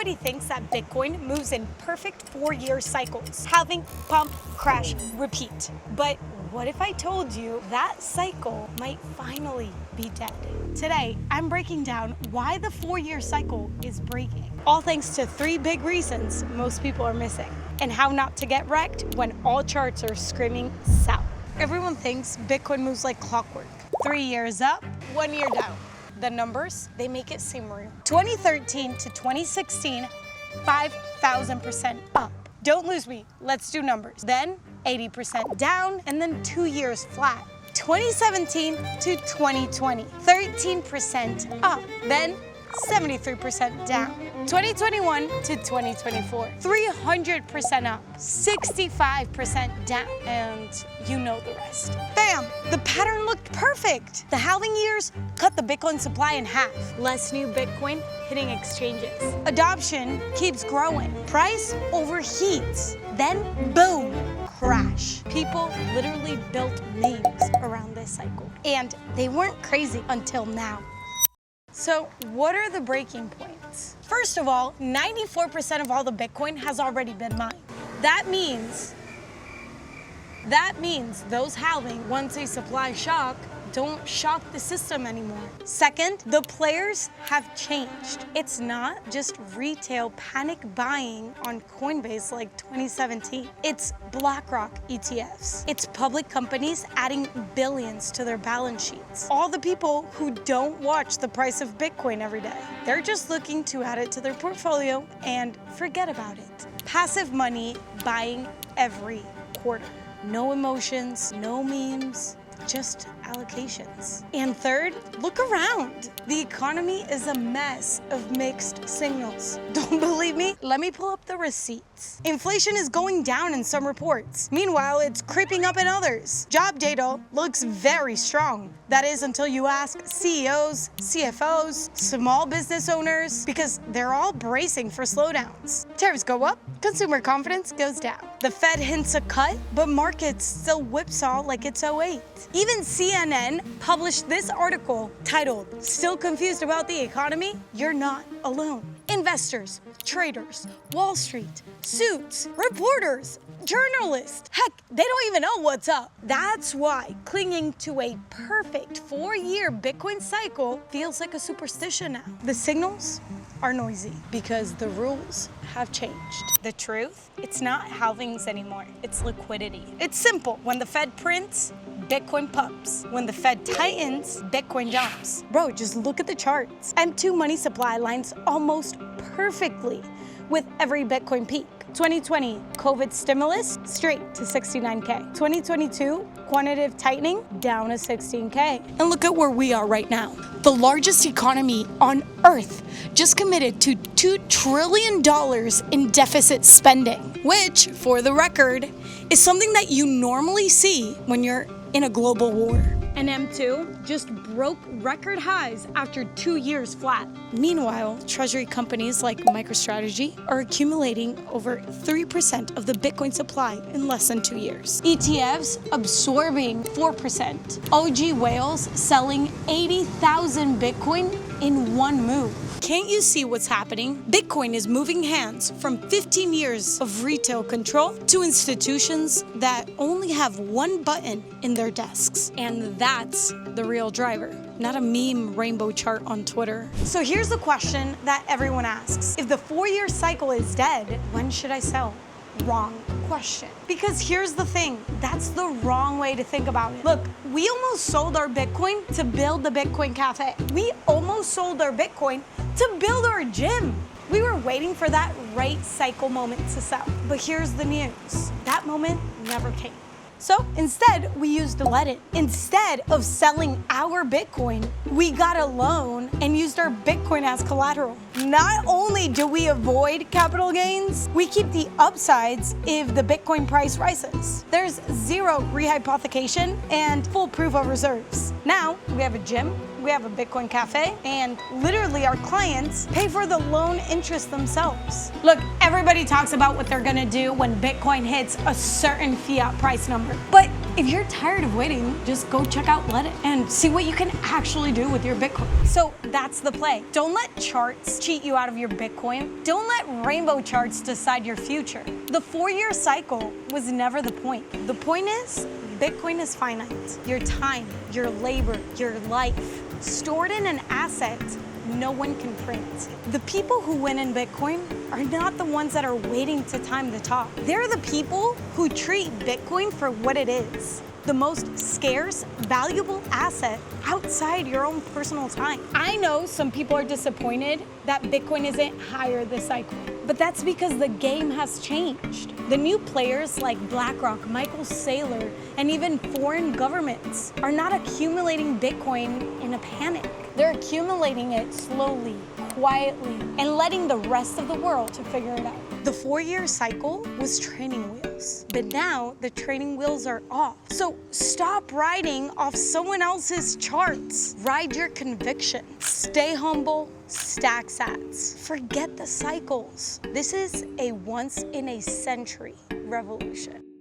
Everybody thinks that Bitcoin moves in perfect 4-year cycles, halving, pump, crash, repeat. But what if I told you that cycle might finally be dead? Today, I'm breaking down why the 4-year cycle is breaking, all thanks to 3 big reasons most people are missing, and how not to get wrecked when all charts are screaming south. Everyone thinks Bitcoin moves like clockwork. 3 years up, 1 year down. The numbers, they make it seem real. 2013 to 2016, 5,000% up. Don't lose me, let's do numbers. Then 80% down, and then 2 years flat. 2017 to 2020, 13% up, then 73% down. 2021 to 2024, 300% up, 65% down, and you know the rest. Bam! The pattern looked perfect. The halving years cut the Bitcoin supply in half. Less new Bitcoin hitting exchanges. Adoption keeps growing. Price overheats. Then, boom, crash. People literally built memes around this cycle. And they weren't crazy until now. So what are the breaking points? First of all, 94% of all the Bitcoin has already been mined. That means those halving, once a supply shock, don't shock the system anymore. Second, the players have changed. It's not just retail panic buying on Coinbase like 2017. It's BlackRock ETFs. It's public companies adding billions to their balance sheets. All the people who don't watch the price of Bitcoin every day. They're just looking to add it to their portfolio and forget about it. Passive money buying every quarter. No emotions, no memes, just allocations. And third, look around. The economy is a mess of mixed signals. Don't believe me? Let me pull up the receipts. Inflation is going down in some reports. Meanwhile, it's creeping up in others. Job data looks very strong. That is until you ask CEOs, CFOs, small business owners, because they're all bracing for slowdowns. Tariffs go up, consumer confidence goes down. The Fed hints a cut, but markets still whipsaw like it's 2008. Even CNN published this article titled, "Still confused about the economy? You're not alone." Investors, traders, Wall Street, suits, reporters, journalists, heck, they don't even know what's up. That's why clinging to a perfect 4-year Bitcoin cycle feels like a superstition now. The signals are noisy because the rules have changed. The truth, it's not halvings anymore, it's liquidity. It's simple. When the Fed prints, Bitcoin pumps. When the Fed tightens, Bitcoin dumps. Bro, just look at the charts. M2 money supply lines almost perfectly with every Bitcoin peak. 2020, COVID stimulus, straight to 69K. 2022, quantitative tightening, down to 16K. And look at where we are right now. The largest economy on Earth just committed to $2 trillion in deficit spending, which, for the record, is something that you normally see when you're in a global war. And M2 just broke record highs after 2 years flat. Meanwhile, treasury companies like MicroStrategy are accumulating over 3% of the Bitcoin supply in less than 2 years. ETFs absorbing 4%. OG whales selling 80,000 Bitcoin in one move. Can't you see what's happening? Bitcoin is moving hands from 15 years of retail control to institutions that only have one button in their desks. And that's the real driver, not a meme rainbow chart on Twitter. So here's the question that everyone asks. If the 4-year cycle is dead, when should I sell? Wrong question. Because here's the thing, that's the wrong way to think about it. Look, we almost sold our Bitcoin to build the Bitcoin Cafe. We almost sold our Bitcoin to build our gym. We were waiting for that right cycle moment to sell. But here's the news, that moment never came. So instead, we used a let-in. Instead of selling our Bitcoin, we got a loan and used our Bitcoin as collateral. Not only do we avoid capital gains, we keep the upsides if the Bitcoin price rises. There's zero rehypothecation and full proof of reserves. Now, we have a gym, we have a Bitcoin cafe, and literally our clients pay for the loan interest themselves. Look, everybody talks about what they're gonna do when Bitcoin hits a certain fiat price number, but If you're tired of waiting, just go check out Let It and see what you can actually do with your Bitcoin. So that's the play. Don't let charts cheat you out of your Bitcoin. Don't let rainbow charts decide your future. The 4-year cycle was never the point. The point is, Bitcoin is finite. Your time, your labor, your life, stored in an asset no one can print. The people who win in Bitcoin are not the ones that are waiting to time the top. They're the people who treat Bitcoin for what it is, the most scarce, valuable asset outside your own personal time. I know some people are disappointed that Bitcoin isn't higher this cycle, but that's because the game has changed. The new players like BlackRock, Michael Saylor, and even foreign governments are not accumulating Bitcoin in a panic. They're accumulating it slowly, quietly, and letting the rest of the world to figure it out. The 4-year cycle was training wheels, but now the training wheels are off. So stop riding off someone else's charts. Ride your conviction. Stay humble, stack sats. Forget the cycles. This is a once-in-a-century revolution.